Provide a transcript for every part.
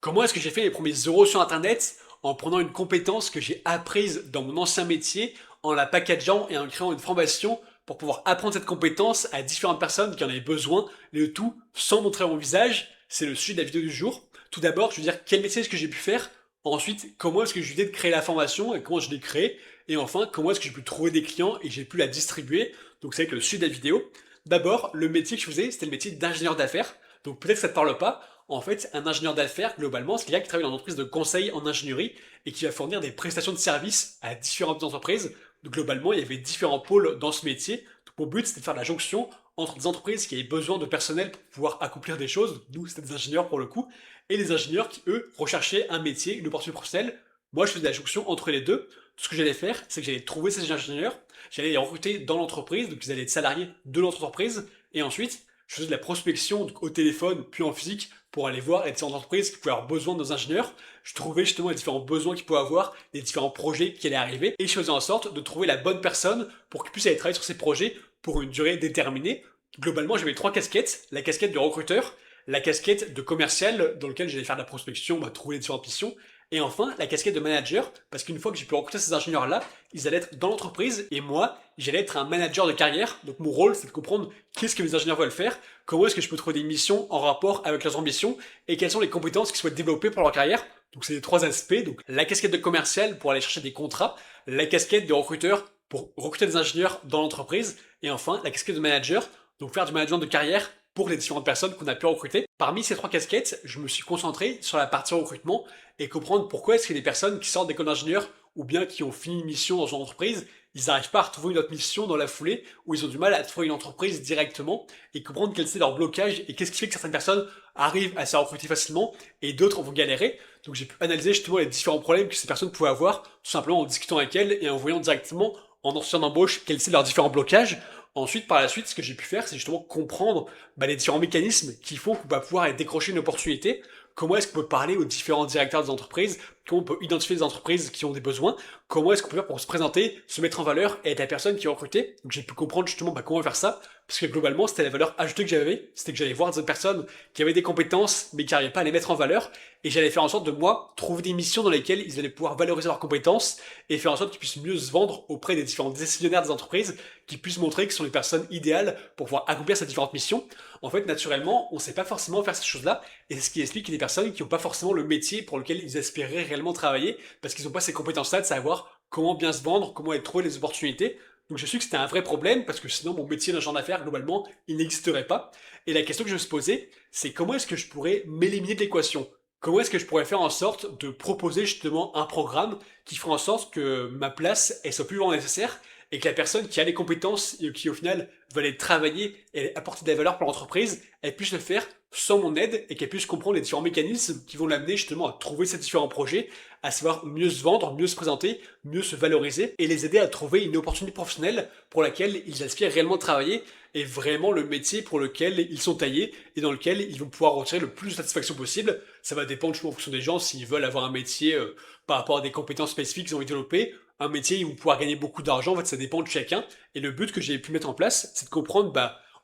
Comment est-ce que j'ai fait les premiers euros sur Internet? En prenant une compétence que j'ai apprise dans mon ancien métier, en la packageant et en créant une formation pour pouvoir apprendre cette compétence à différentes personnes qui en avaient besoin, le tout sans montrer mon visage. C'est le sujet de la vidéo du jour. Tout d'abord, je veux dire quel métier est-ce que j'ai pu faire. Ensuite, comment est-ce que j'ai eu l'idée de créer la formation et comment je l'ai créée. Et enfin, comment est-ce que j'ai pu trouver des clients et j'ai pu la distribuer. Donc c'est avec le sujet de la vidéo. D'abord, le métier que je faisais, c'était le métier d'ingénieur d'affaires. Donc peut-être que ça te parle pas. En fait, un ingénieur d'affaires, globalement, c'est quelqu'un qui travaille dans une entreprise de conseil en ingénierie et qui va fournir des prestations de services à différentes entreprises. Donc, globalement, il y avait différents pôles dans ce métier. Donc, mon but, c'était de faire la jonction entre des entreprises qui avaient besoin de personnel pour pouvoir accomplir des choses. Nous, c'était des ingénieurs pour le coup. Et des ingénieurs qui, eux, recherchaient un métier, une opportunité professionnelle. Moi, je faisais la jonction entre les deux. Tout ce que j'allais faire, c'est que j'allais trouver ces ingénieurs, j'allais les recruter dans l'entreprise, donc ils allaient être salariés de l'entreprise, et ensuite, je faisais de la prospection donc au téléphone, puis en physique, pour aller voir les différentes entreprises qui pouvaient avoir besoin de nos ingénieurs. Je trouvais justement les différents besoins qu'ils pouvaient avoir, les différents projets qui allaient arriver, et je faisais en sorte de trouver la bonne personne pour qu'ils puissent aller travailler sur ces projets pour une durée déterminée. Globalement, j'avais trois casquettes. La casquette de recruteur, la casquette de commercial, dans lequel j'allais faire de la prospection, trouver les différentes missions, et enfin, la casquette de manager, parce qu'une fois que j'ai pu recruter ces ingénieurs-là, ils allaient être dans l'entreprise, et moi, j'allais être un manager de carrière. Donc mon rôle, c'est de comprendre qu'est-ce que mes ingénieurs veulent faire, comment est-ce que je peux trouver des missions en rapport avec leurs ambitions, et quelles sont les compétences qu'ils souhaitent développer pour leur carrière. Donc c'est les trois aspects. Donc la casquette de commercial pour aller chercher des contrats, la casquette de recruteur pour recruter des ingénieurs dans l'entreprise, et enfin la casquette de manager, donc faire du management de carrière pour les différentes personnes qu'on a pu recruter. Parmi ces trois casquettes, je me suis concentré sur la partie recrutement et comprendre pourquoi est-ce que des personnes qui sortent d'école d'ingénieur ou bien qui ont fini une mission dans une entreprise, ils n'arrivent pas à retrouver une autre mission dans la foulée ou ils ont du mal à trouver une entreprise directement et comprendre quel c'est leur blocage et qu'est-ce qui fait que certaines personnes arrivent à se recruter facilement et d'autres vont galérer. Donc j'ai pu analyser justement les différents problèmes que ces personnes pouvaient avoir tout simplement en discutant avec elles et en voyant directement en entretien d'embauche quels sont leurs différents blocages. Ensuite, par la suite, ce que j'ai pu faire, c'est justement comprendre les différents mécanismes qui font qu'on va pouvoir aller décrocher une opportunité. Comment est-ce qu'on peut parler aux différents directeurs des entreprises? Comment on peut identifier les entreprises qui ont des besoins? Comment est-ce qu'on peut faire pour se présenter, se mettre en valeur et être la personne qui est recrutée? Donc j'ai pu comprendre justement comment faire ça, parce que globalement c'était la valeur ajoutée que j'avais, c'était que j'allais voir des autres personnes qui avaient des compétences mais qui n'arrivaient pas à les mettre en valeur, et j'allais faire en sorte de moi trouver des missions dans lesquelles ils allaient pouvoir valoriser leurs compétences et faire en sorte qu'ils puissent mieux se vendre auprès des différents décisionnaires des entreprises, qui puissent montrer qu'ils sont les personnes idéales pour pouvoir accomplir ces différentes missions. En fait, naturellement, on ne sait pas forcément faire ces choses-là, et c'est ce qui explique qu'il y a des personnes qui n'ont pas forcément le métier pour lequel ils espéraient réellement travailler, parce qu'ils n'ont pas ces compétences-là de savoir comment bien se vendre, comment aller trouver les opportunités. Donc je suis que c'était un vrai problème, parce que sinon mon métier d'agent d'affaires, globalement, il n'existerait pas. Et la question que je me suis posée, c'est comment est-ce que je pourrais m'éliminer de l'équation? Comment est-ce que je pourrais faire en sorte de proposer justement un programme qui ferait en sorte que ma place, elle soit plus vraiment nécessaire et que la personne qui a les compétences et qui au final va aller travailler et apporter de la valeur pour l'entreprise, elle puisse le faire sans mon aide et qu'elle puisse comprendre les différents mécanismes qui vont l'amener justement à trouver ces différents projets, à savoir mieux se vendre, mieux se présenter, mieux se valoriser et les aider à trouver une opportunité professionnelle pour laquelle ils aspirent réellement travailler et vraiment le métier pour lequel ils sont taillés et dans lequel ils vont pouvoir retirer le plus de satisfaction possible. Ça va dépendre en fonction des gens s'ils veulent avoir un métier par rapport à des compétences spécifiques qu'ils ont envie de développer, un métier où ils vont pouvoir gagner beaucoup d'argent, en fait ça dépend de chacun. Et le but que j'ai pu mettre en place, c'est de comprendre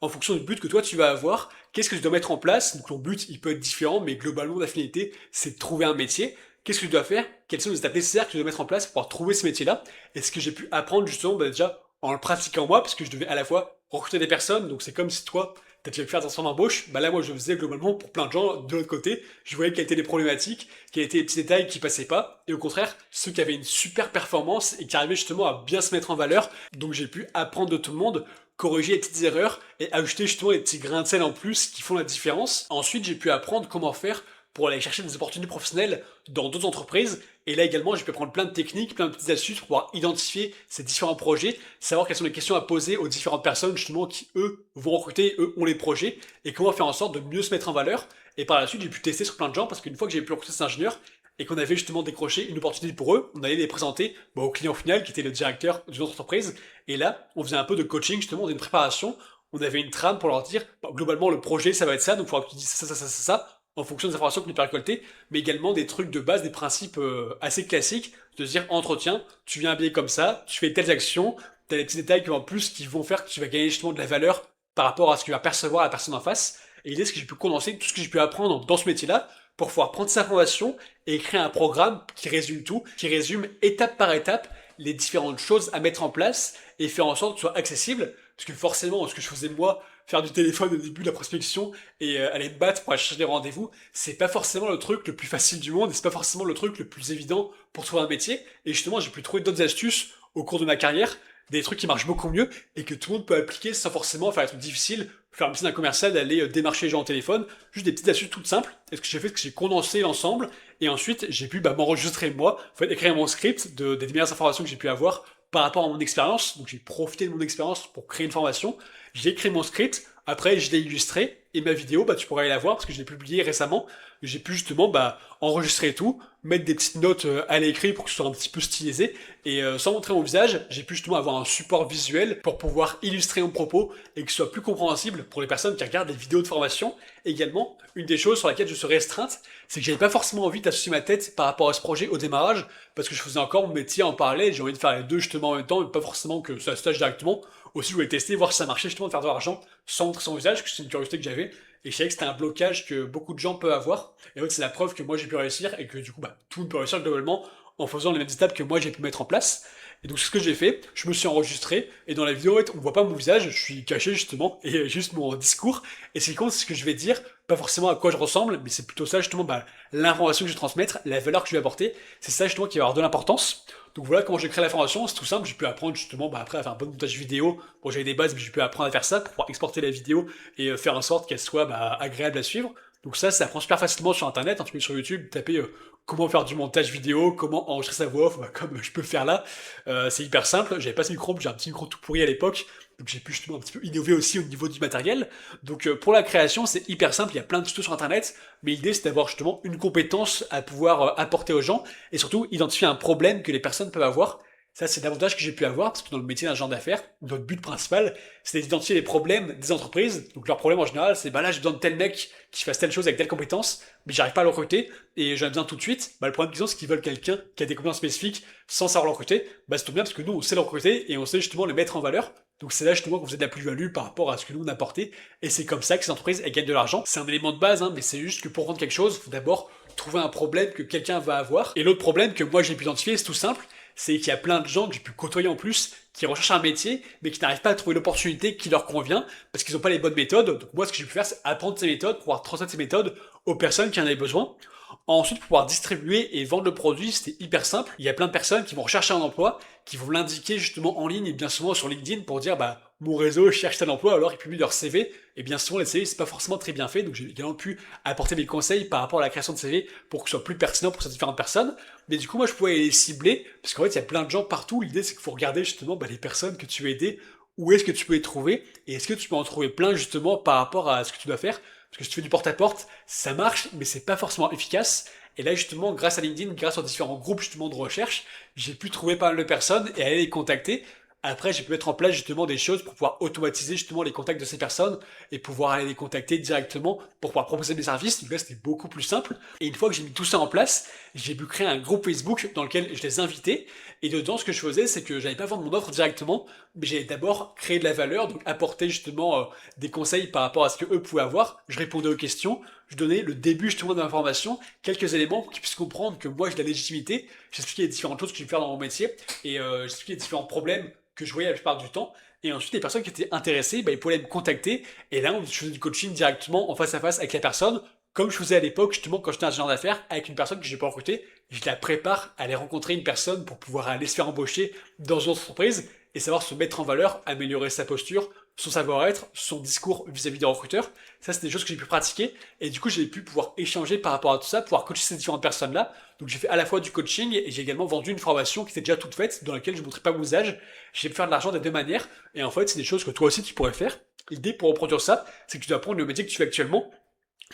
en fonction du but que toi tu vas avoir, qu'est-ce que tu dois mettre en place. Donc ton but il peut être différent, mais globalement la finalité c'est de trouver un métier. Qu'est-ce que tu dois faire? Quelles sont les étapes nécessaires que tu dois mettre en place pour pouvoir trouver ce métier-là? Et ce que j'ai pu apprendre justement déjà en le pratiquant moi, parce que je devais à la fois recruter des personnes, donc c'est comme si toi tu devais faire des entretiens d'embauche, là moi je faisais globalement pour plein de gens de l'autre côté, je voyais quelles étaient les problématiques, quels étaient les petits détails qui passaient pas, et au contraire, ceux qui avaient une super performance et qui arrivaient justement à bien se mettre en valeur, donc j'ai pu apprendre de tout le monde, corriger les petites erreurs et ajouter justement les petits grains de sel en plus qui font la différence. Ensuite, j'ai pu apprendre comment faire pour aller chercher des opportunités professionnelles dans d'autres entreprises. Et là également, j'ai pu apprendre plein de techniques, plein de petites astuces pour pouvoir identifier ces différents projets, savoir quelles sont les questions à poser aux différentes personnes justement qui, eux, vont recruter, eux, ont les projets, et comment faire en sorte de mieux se mettre en valeur. Et par la suite, j'ai pu tester sur plein de gens parce qu'une fois que j'ai pu recruter ces ingénieurs, et qu'on avait justement décroché une opportunité pour eux, on allait les présenter au client final qui était le directeur d'une autre entreprise. Et là, on faisait un peu de coaching justement, on faisait une préparation. On avait une trame pour leur dire, globalement, le projet, ça va être ça, donc il faudra que tu dises ça, ça, ça, ça, ça, en fonction des informations qu'on peut récolter, mais également des trucs de base, des principes assez classiques, de se dire, entretien, tu viens habillé comme ça, tu fais telles actions, t'as des petits détails qui en plus qui vont faire que tu vas gagner justement de la valeur par rapport à ce que va percevoir la personne en face. Et l'idée, c'est que j'ai pu condenser tout ce que j'ai pu apprendre dans ce métier-là pour pouvoir prendre cette information et créer un programme qui résume tout, qui résume étape par étape les différentes choses à mettre en place et faire en sorte que ce soit accessible. Parce que forcément, ce que je faisais moi, faire du téléphone au début de la prospection et aller me battre pour aller chercher des rendez-vous, c'est pas forcément le truc le plus facile du monde et c'est pas forcément le truc le plus évident pour trouver un métier. Et justement, j'ai pu trouver d'autres astuces au cours de ma carrière, des trucs qui marchent beaucoup mieux et que tout le monde peut appliquer sans forcément faire des trucs difficiles, faire un petit d'un commercial, d'aller démarcher les gens au téléphone, juste des petites astuces toutes simples. Et ce que j'ai fait, c'est que j'ai condensé l'ensemble et ensuite j'ai pu m'enregistrer moi, en fait, écrire mon script des meilleures informations que j'ai pu avoir par rapport à mon expérience. Donc j'ai profité de mon expérience pour créer une formation. J'ai écrit mon script, après je l'ai illustré, et ma vidéo, tu pourras aller la voir parce que je l'ai publiée récemment. J'ai pu justement enregistrer tout, mettre des petites notes à l'écrit pour que ce soit un petit peu stylisé, et sans montrer mon visage, j'ai pu justement avoir un support visuel pour pouvoir illustrer mon propos et que ce soit plus compréhensible pour les personnes qui regardent les vidéos de formation. Et également, une des choses sur laquelle je serais restreinte, c'est que j'avais pas forcément envie d'associer ma tête par rapport à ce projet au démarrage, parce que je faisais encore mon métier en parallèle, j'ai envie de faire les deux justement en même temps, mais pas forcément que ça stage directement. Aussi, je voulais tester, voir si ça marchait justement de faire de l'argent sans montrer son visage, que c'est une curiosité que j'avais. Et je savais que c'était un blocage que beaucoup de gens peuvent avoir. Et donc, c'est la preuve que moi j'ai pu réussir et que du coup, tout le monde peut réussir globalement en faisant les mêmes étapes que moi j'ai pu mettre en place. Et donc, c'est ce que j'ai fait. Je me suis enregistré et dans la vidéo, en fait, on voit pas mon visage, je suis caché justement et juste mon discours. Et ce qui compte, c'est ce que je vais dire, pas forcément à quoi je ressemble, mais c'est plutôt ça justement, l'information que je vais transmettre, la valeur que je vais apporter. C'est ça justement qui va avoir de l'importance. Donc voilà comment j'ai créé la formation, c'est tout simple, j'ai pu apprendre justement après à faire un bon montage vidéo. Bon, j'avais des bases, mais j'ai pu apprendre à faire ça pour pouvoir exporter la vidéo et faire en sorte qu'elle soit agréable à suivre. Donc ça apprend super facilement sur internet, tu mets sur YouTube, tapez comment faire du montage vidéo, comment enregistrer sa voix off, comme je peux le faire là. C'est hyper simple, j'avais pas ce micro, j'ai un petit micro tout pourri à l'époque, donc j'ai pu justement un petit peu innover aussi au niveau du matériel. Donc pour la création, c'est hyper simple, il y a plein de tutos sur internet, mais l'idée c'est d'avoir justement une compétence à pouvoir apporter aux gens, et surtout identifier un problème que les personnes peuvent avoir. Ça, c'est l'avantage que j'ai pu avoir, parce que dans le métier d'un genre d'affaires, notre but principal, c'est d'identifier les problèmes des entreprises. Donc, leur problème en général, c'est, là, j'ai besoin de tel mec qui fasse telle chose avec telle compétence, mais j'arrive pas à le recruter, et j'en ai besoin tout de suite. Le problème qu'ils ont, c'est qu'ils veulent quelqu'un qui a des compétences spécifiques sans savoir le recruter. C'est tout bien, parce que nous, on sait le recruter, et on sait justement le mettre en valeur. Donc, c'est là justement qu'on faisait de la plus-value par rapport à ce que nous on apportait, et c'est comme ça que ces entreprises, elles gagnent de l'argent. C'est un élément de base, mais c'est juste que pour vendre quelque chose, il faut d'abord trouver un problème que quelqu'un va avoir. Et l'autre problème que moi j'ai pu identifier, c'est tout simple, c'est qu'il y a plein de gens que j'ai pu côtoyer en plus qui recherchent un métier mais qui n'arrivent pas à trouver l'opportunité qui leur convient parce qu'ils n'ont pas les bonnes méthodes. Donc moi ce que j'ai pu faire c'est apprendre ces méthodes, pouvoir transmettre ces méthodes aux personnes qui en avaient besoin. Ensuite, pour pouvoir distribuer et vendre le produit, c'était hyper simple. Il y a plein de personnes qui vont rechercher un emploi, qui vont l'indiquer justement en ligne et bien souvent sur LinkedIn pour dire mon réseau cherche tel emploi, alors ils publient leur CV. Et bien souvent les CV c'est pas forcément très bien fait, donc j'ai également pu apporter mes conseils par rapport à la création de CV pour que ce soit plus pertinent pour ces différentes personnes. Mais du coup moi je pouvais les cibler, parce qu'en fait il y a plein de gens partout, l'idée c'est qu'il faut regarder justement les personnes que tu veux aider, où est-ce que tu peux les trouver, et est-ce que tu peux en trouver plein justement par rapport à ce que tu dois faire. Parce que si tu fais du porte-à-porte, ça marche, mais c'est pas forcément efficace. Et là, justement, grâce à LinkedIn, grâce aux différents groupes justement de recherche, j'ai pu trouver pas mal de personnes et aller les contacter. Après, j'ai pu mettre en place justement des choses pour pouvoir automatiser justement les contacts de ces personnes et pouvoir aller les contacter directement pour pouvoir proposer mes services. Donc là, c'était beaucoup plus simple. Et une fois que j'ai mis tout ça en place, j'ai pu créer un groupe Facebook dans lequel je les invitais. Et dedans, ce que je faisais, c'est que j'allais pas vendre mon offre directement, mais j'allais d'abord créer de la valeur, donc apporter justement des conseils par rapport à ce que eux pouvaient avoir. Je répondais aux questions, je donnais le début justement de l'information, quelques éléments pour qu'ils puissent comprendre que moi j'ai de la légitimité. J'expliquais les différentes choses que je peux faire dans mon métier et j'expliquais les différents problèmes que je voyais la plupart du temps. Et ensuite, les personnes qui étaient intéressées, ils pouvaient me contacter. Et là, je faisais du coaching directement en face à face avec la personne, comme je faisais à l'époque, justement, quand j'étais ingénieur d'affaires, avec une personne que j'ai pas recrutée. Je la prépare à aller rencontrer une personne pour pouvoir aller se faire embaucher dans une entreprise et savoir se mettre en valeur, améliorer sa posture, son savoir-être, son discours vis-à-vis des recruteurs. Ça, c'est des choses que j'ai pu pratiquer. Et du coup, j'ai pu pouvoir échanger par rapport à tout ça, pouvoir coacher ces différentes personnes-là. Donc, j'ai fait à la fois du coaching et j'ai également vendu une formation qui était déjà toute faite, dans laquelle je ne montrais pas mon visage. J'ai pu faire de l'argent des deux manières. Et en fait, c'est des choses que toi aussi, tu pourrais faire. L'idée pour reproduire ça, c'est que tu dois apprendre le métier que tu fais actuellement,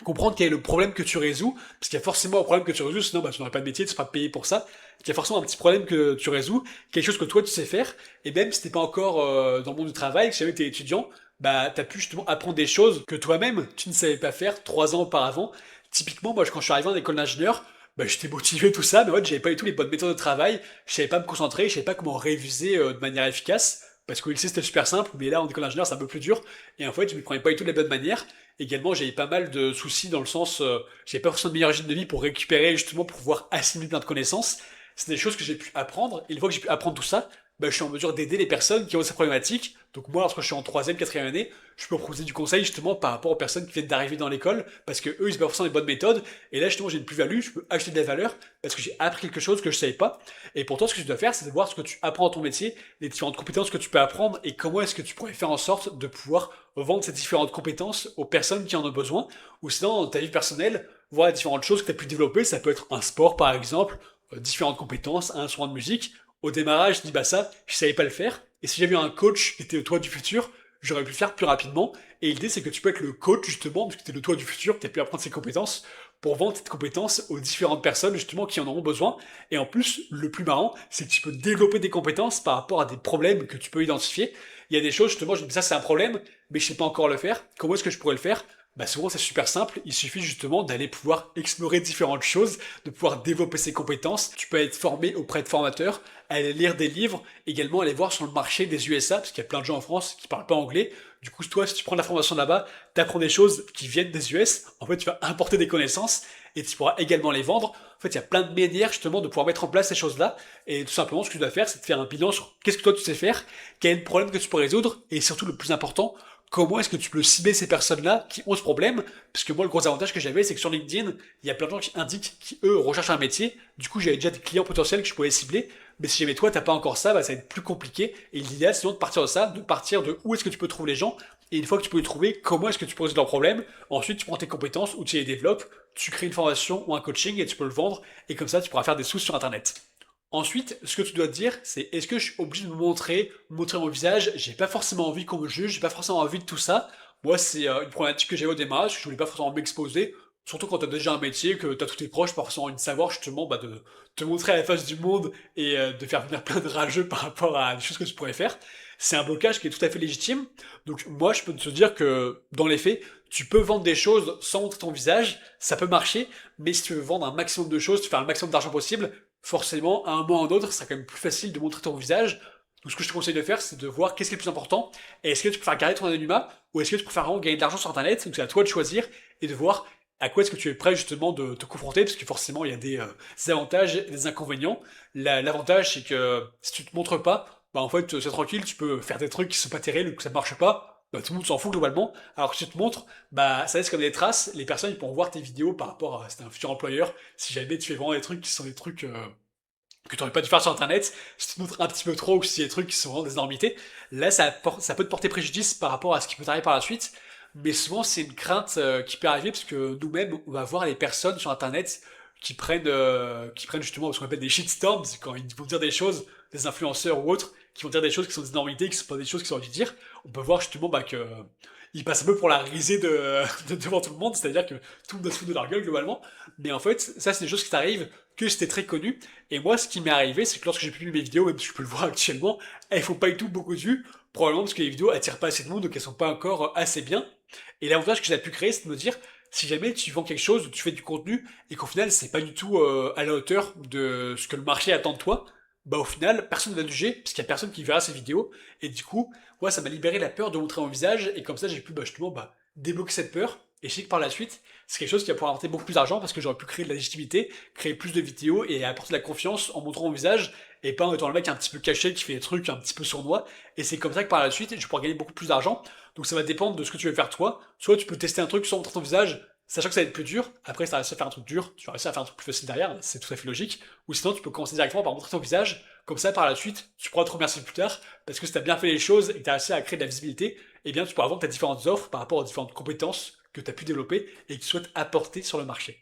comprendre quel est le problème que tu résous, parce qu'il y a forcément un problème que tu résous, sinon tu n'aurais pas de métier, tu seras pas payé pour ça. Il y a forcément un petit problème que tu résous, quelque chose que toi tu sais faire, et même si t'es pas encore dans le monde du travail, que si jamais t'es étudiant, t'as pu justement apprendre des choses que toi-même tu ne savais pas faire 3 ans auparavant. Typiquement, moi quand je suis arrivé en école d'ingénieur, j'étais motivé tout ça, mais en fait j'avais pas du tout les bonnes méthodes de travail, je savais pas me concentrer, je savais pas comment réviser de manière efficace. Parce qu'au lycée c'était super simple, mais là en école d'ingénieur c'est un peu plus dur, et en fait je me prenais pas du tout de la bonne manière, Également, j'avais pas mal de soucis dans le sens, j'avais pas forcément de meilleure hygiène de vie pour récupérer, justement, pour pouvoir assimiler plein de connaissances. C'est des choses que j'ai pu apprendre, et une fois que j'ai pu apprendre tout ça, bah, je suis en mesure d'aider les personnes qui ont ces problématiques. Donc moi, lorsque je suis en troisième, quatrième année, je peux proposer du conseil justement par rapport aux personnes qui viennent d'arriver dans l'école, parce que eux, ils ont pas forcément les bonnes méthodes, et là, justement, j'ai une plus-value, je peux acheter de la valeur, parce que j'ai appris quelque chose que je savais pas. Et pour toi, ce que tu dois faire, c'est de voir ce que tu apprends dans ton métier, les différentes compétences que tu peux apprendre, et comment est-ce que tu pourrais faire en sorte de pouvoir vendre ces différentes compétences aux personnes qui en ont besoin, ou sinon, dans ta vie personnelle, voir les différentes choses que tu as pu développer, ça peut être un sport par exemple, différentes compétences, un instrument de musique. Au démarrage, je dis bah ça, je savais pas le faire, et si j'avais eu un coach qui était le toi du futur, j'aurais pu le faire plus rapidement, et l'idée c'est que tu peux être le coach justement, parce que tu es le toi du futur, tu as pu apprendre ces compétences, pour vendre cette compétence aux différentes personnes justement qui en auront besoin. Et en plus, le plus marrant, c'est que tu peux développer des compétences par rapport à des problèmes que tu peux identifier. Il y a des choses justement, je me dis ça c'est un problème, mais je sais pas encore le faire. Comment est-ce que je pourrais le faire? Bah souvent c'est super simple, il suffit justement d'aller pouvoir explorer différentes choses, de pouvoir développer ses compétences. Tu peux être formé auprès de formateurs, aller lire des livres, également aller voir sur le marché des USA, parce qu'il y a plein de gens en France qui parlent pas anglais. Du coup, toi, si tu prends de la formation là-bas, tu apprends des choses qui viennent des US, en fait, tu vas importer des connaissances et tu pourras également les vendre. En fait, il y a plein de manières justement de pouvoir mettre en place ces choses-là. Et tout simplement, ce que tu dois faire, c'est de faire un bilan sur qu'est-ce que toi tu sais faire, quel est le problème que tu peux résoudre, et surtout le plus important, comment est-ce que tu peux cibler ces personnes-là qui ont ce problème? Parce que moi, le gros avantage que j'avais, c'est que sur LinkedIn, il y a plein de gens qui indiquent qui, eux, recherchent un métier. Du coup, j'avais déjà des clients potentiels que je pouvais cibler. Mais si jamais toi, t'as pas encore ça, bah, ça va être plus compliqué. Et l'idéal, c'est donc de partir de ça, de partir de où est-ce que tu peux trouver les gens. Et une fois que tu peux les trouver, comment est-ce que tu peux résoudre leurs problèmes? Ensuite, tu prends tes compétences ou tu les développes, tu crées une formation ou un coaching et tu peux le vendre. Et comme ça, tu pourras faire des sous sur Internet. Ensuite, ce que tu dois te dire, c'est est-ce que je suis obligé de me montrer mon visage? J'ai pas forcément envie qu'on me juge, j'ai pas forcément envie de tout ça. Moi, c'est une problématique que j'avais au démarrage, je voulais pas forcément m'exposer, surtout quand t'as déjà un métier, que t'as tous tes proches, pas forcément envie de savoir justement bah, de te montrer à la face du monde et de faire venir plein de rageux par rapport à des choses que tu pourrais faire. C'est un blocage qui est tout à fait légitime. Donc moi, je peux te dire que dans les faits, tu peux vendre des choses sans montrer ton visage, ça peut marcher, mais si tu veux vendre un maximum de choses, tu fais un maximum d'argent possible, forcément, à un moment ou à un autre, c'est quand même plus facile de montrer ton visage. Donc ce que je te conseille de faire, c'est de voir qu'est-ce qui est le plus important. Et est-ce que tu préfères garder ton anonymat ou est-ce que tu préfères vraiment gagner de l'argent sur Internet? Donc c'est à toi de choisir et de voir à quoi est-ce que tu es prêt justement de te confronter, parce que forcément il y a des avantages et des inconvénients. L'avantage c'est que si tu te montres pas, bah en fait c'est tranquille, tu peux faire des trucs qui sont pas terribles ou que ça marche pas. Bah, tout le monde s'en fout globalement. Alors que si tu te montres, bah ça laisse comme des traces. Les personnes ils pourront voir tes vidéos par rapport à si t'es un futur employeur. Si jamais tu fais vraiment des trucs qui sont des trucs que tu n'aurais pas dû faire sur internet, si tu te montres un petit peu trop ou si y a des trucs qui sont vraiment des énormités, là ça peut te porter préjudice par rapport à ce qui peut t'arriver par la suite. Mais souvent c'est une crainte qui peut arriver parce que nous-mêmes on va voir les personnes sur internet qui prennent justement ce qu'on appelle des shitstorms, c'est quand ils vont dire des choses, des influenceurs ou autres, qui vont dire des choses qui sont des énormités, qui sont pas des choses qui sont envie de dire. On peut voir justement bah, que ils passent un peu pour la risée devant tout le monde, c'est-à-dire que tout le monde se fout de leur gueule globalement. Mais en fait, ça c'est des choses qui t'arrivent que c'était très connu. Et moi, ce qui m'est arrivé, c'est que lorsque j'ai publié mes vidéos, même si je peux le voir actuellement, elles font pas du tout beaucoup de vues. Probablement parce que les vidéos attirent pas assez de monde, donc elles sont pas encore assez bien. Et l'avantage que j'ai pu créer, c'est de me dire, si jamais tu vends quelque chose ou tu fais du contenu et qu'au final c'est pas du tout à la hauteur de ce que le marché attend de toi, bah au final personne ne va te juger parce qu'il y a personne qui verra ces vidéos et du coup ouais ça m'a libéré la peur de montrer mon visage et comme ça j'ai pu bah, justement bah, débloquer cette peur et je sais que par la suite c'est quelque chose qui va pouvoir apporter beaucoup plus d'argent parce que j'aurais pu créer de la légitimité, créer plus de vidéos et apporter de la confiance en montrant mon visage et pas en étant le mec un petit peu caché qui fait des trucs un petit peu sournois et c'est comme ça que par la suite je vais pouvoir gagner beaucoup plus d'argent. Donc ça va dépendre de ce que tu veux faire toi. Soit tu peux tester un truc sans montrer ton visage, sachant que ça va être plus dur. Après, si tu réussi à faire un truc dur, tu vas réussir à faire un truc plus facile derrière, c'est tout à fait logique. Ou sinon, tu peux commencer directement par montrer ton visage. Comme ça, par la suite, tu pourras te remercier plus tard, parce que si tu as bien fait les choses et que tu as réussi à créer de la visibilité, eh bien, tu pourras vendre tes différentes offres par rapport aux différentes compétences que tu as pu développer et que tu souhaites apporter sur le marché.